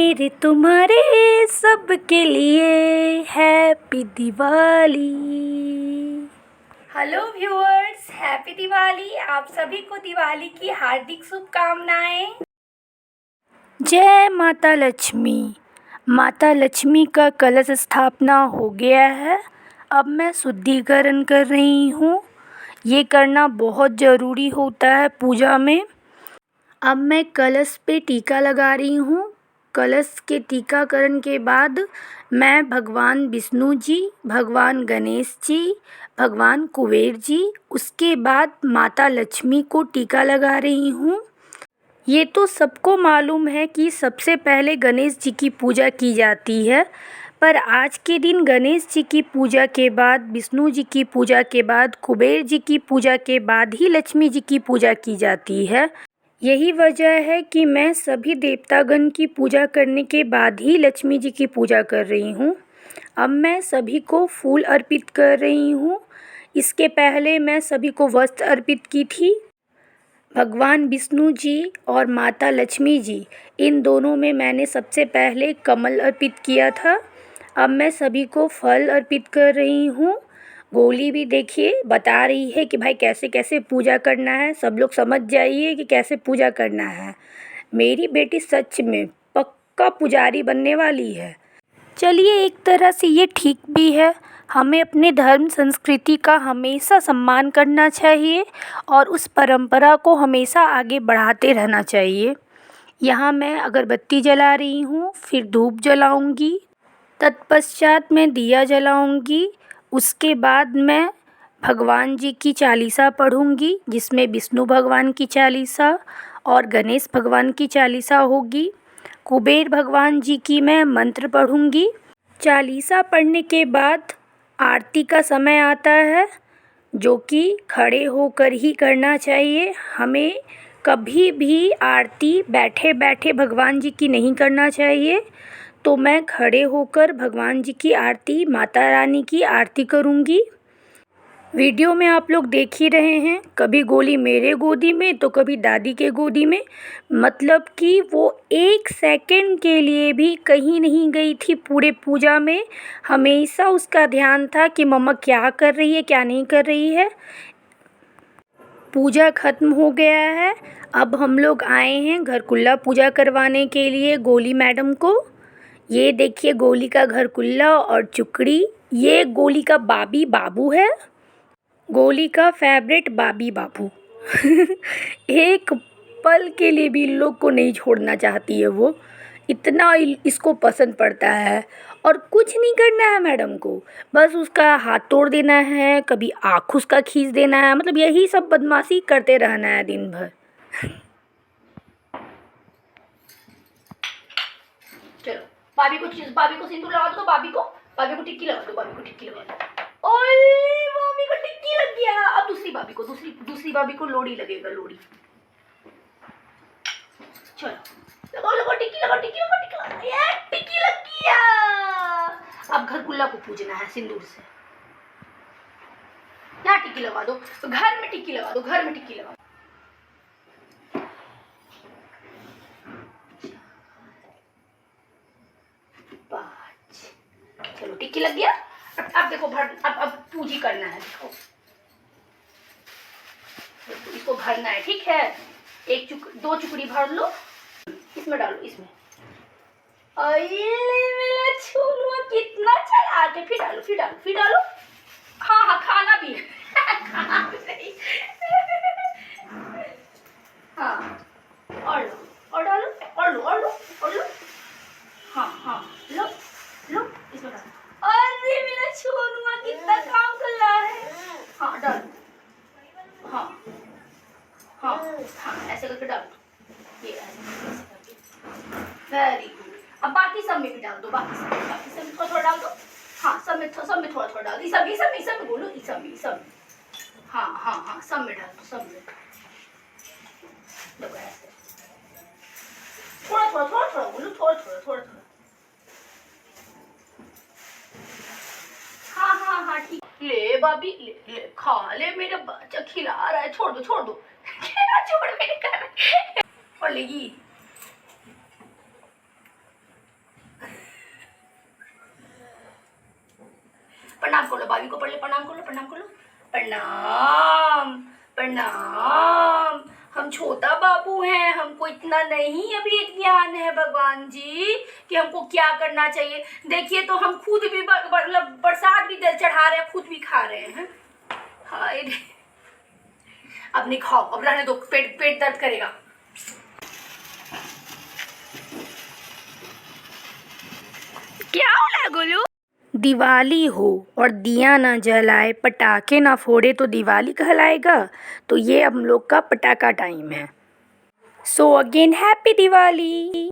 मेरे तुम्हारे सबके लिए happy Diwali. Hello viewers, happy Diwali. आप सभी को दिवाली की हार्दिक शुभकामनाएं। जय माता लक्ष्मी। माता लक्ष्मी का कलश स्थापना हो गया है। अब मैं शुद्धिकरण कर रही हूँ। ये करना बहुत ज़रूरी होता है पूजा में। अब मैं कलश पे टीका लगा रही हूँ। कलश के टीकाकरण के बाद मैं भगवान विष्णु जी, भगवान गणेश जी, भगवान कुबेर जी, उसके बाद माता लक्ष्मी को टीका लगा रही हूँ। ये तो सबको मालूम है कि सबसे पहले गणेश जी की पूजा की जाती है, पर आज के दिन गणेश जी की पूजा के बाद, विष्णु जी की पूजा के बाद, कुबेर जी की पूजा के बाद ही लक्ष्मी जी की पूजा की जाती है। यही वजह है कि मैं सभी देवतागण की पूजा करने के बाद ही लक्ष्मी जी की पूजा कर रही हूँ। अब मैं सभी को फूल अर्पित कर रही हूँ। इसके पहले मैं सभी को वस्त्र अर्पित की थी। भगवान विष्णु जी और माता लक्ष्मी जी, इन दोनों में मैंने सबसे पहले कमल अर्पित किया था। अब मैं सभी को फल अर्पित कर रही हूँ। गोली भी देखिए बता रही है कि भाई कैसे कैसे पूजा करना है। सब लोग समझ जाइए कि कैसे पूजा करना है। मेरी बेटी सच में पक्का पुजारी बनने वाली है। चलिए, एक तरह से ये ठीक भी है। हमें अपने धर्म संस्कृति का हमेशा सम्मान करना चाहिए और उस परंपरा को हमेशा आगे बढ़ाते रहना चाहिए। यहाँ मैं अगरबत्ती जला रही हूँ, फिर धूप जलाऊँगी, तत्पश्चात मैं दिया जलाऊँगी। उसके बाद मैं भगवान जी की चालीसा पढ़ूँगी, जिसमें विष्णु भगवान की चालीसा और गणेश भगवान की चालीसा होगी। कुबेर भगवान जी की मैं मंत्र पढ़ूँगी। चालीसा पढ़ने के बाद आरती का समय आता है, जो कि खड़े होकर ही करना चाहिए। हमें कभी भी आरती बैठे बैठे भगवान जी की नहीं करना चाहिए। तो मैं खड़े होकर भगवान जी की आरती, माता रानी की आरती करूँगी। वीडियो में आप लोग देख ही रहे हैं, कभी गोली मेरे गोदी में तो कभी दादी के गोदी में। मतलब कि वो 1 सेकंड के लिए भी कहीं नहीं गई थी पूरे पूजा में। हमेशा उसका ध्यान था कि मम्मा क्या कर रही है, क्या नहीं कर रही है। पूजा ख़त्म हो गया है। अब हम लोग आए हैं घर कुल्ला पूजा करवाने के लिए गोली मैडम को। ये देखिए गोली का घर कुल्ला और चुकड़ी। ये गोली का बाबी बाबू है, गोली का फेवरेट बाबी बाबू। एक पल के लिए भी इन लोग को नहीं छोड़ना चाहती है वो, इतना इसको पसंद पड़ता है। और कुछ नहीं करना है मैडम को, बस उसका हाथ तोड़ देना है, कभी आँख उसका खींच देना है। मतलब यही सब बदमाशी करते रहना है दिन भर। चलो भाभी को सिंदूर लगा दो, भाभी को टिक्की लगा दो, ओए भाभी को टिक्की लग गया। अब दूसरी भाभी को लोड़ी लगेगा, लोड़ी। चलो लगाओ टिक्की, ये टिक्की लग गया। अब घर कुल्ला को पूजना है सिंदूर से। यहाँ टिक्की लगा दो, तो घर में टिक्की लगा दो, चलो टिक्की लग गया। अब देखो अब पूजी करना है। देखो इसको भरना है, ठीक है। 2 चुकड़ी भर लो, इसमें डालो, इसमें। मेरा छोलुआ कितना चला के। फिर डालो। हाँ खाना भी है। खाना भी सही। हाँ और डालो। हाँ लो इसमें डालो। अरे मेरा छोलुआ कितना काम कर रहा है। हाँ डालो। हाँ ऐसे करके डालो। ये ऐसे करके। Very good. अब बाकी सब में भी डाल दो, बाकी सब में थोड़ा डाल दो। हाँ सब में थोड़ा डाल दो। सब में बोलो, सब में। हाँ सब में डाल दो, सब में। देखो ऐसे थोड़ा बोलो, थोड़ा। हाँ ठीक। ले भाभी ले खा ले, मेरा बच्चा खिला रहा है। छोड़ दो। छोड़ मेरे कर और लेगी। खोलो, भाभी को प्रणाम करो, प्रणाम करो, प्रणाम प्रणाम। हम छोटा बाबू हैं, हमको इतना नहीं अभी ज्ञान है भगवान जी कि हमको क्या करना चाहिए। देखिए तो हम खुद भी मतलब प्रसाद भी चढ़ा रहे हैं, खुद भी खा रहे हैं। हाय अब नहीं खाओ, अब रहने दो, पेट दर्द करेगा। क्या हो रहा है गोलू? दिवाली हो और दिया ना जलाए, पटाखे ना फोड़े तो दिवाली कहलाएगा? तो ये हम लोग का पटाखा टाइम है। So again happy Diwali.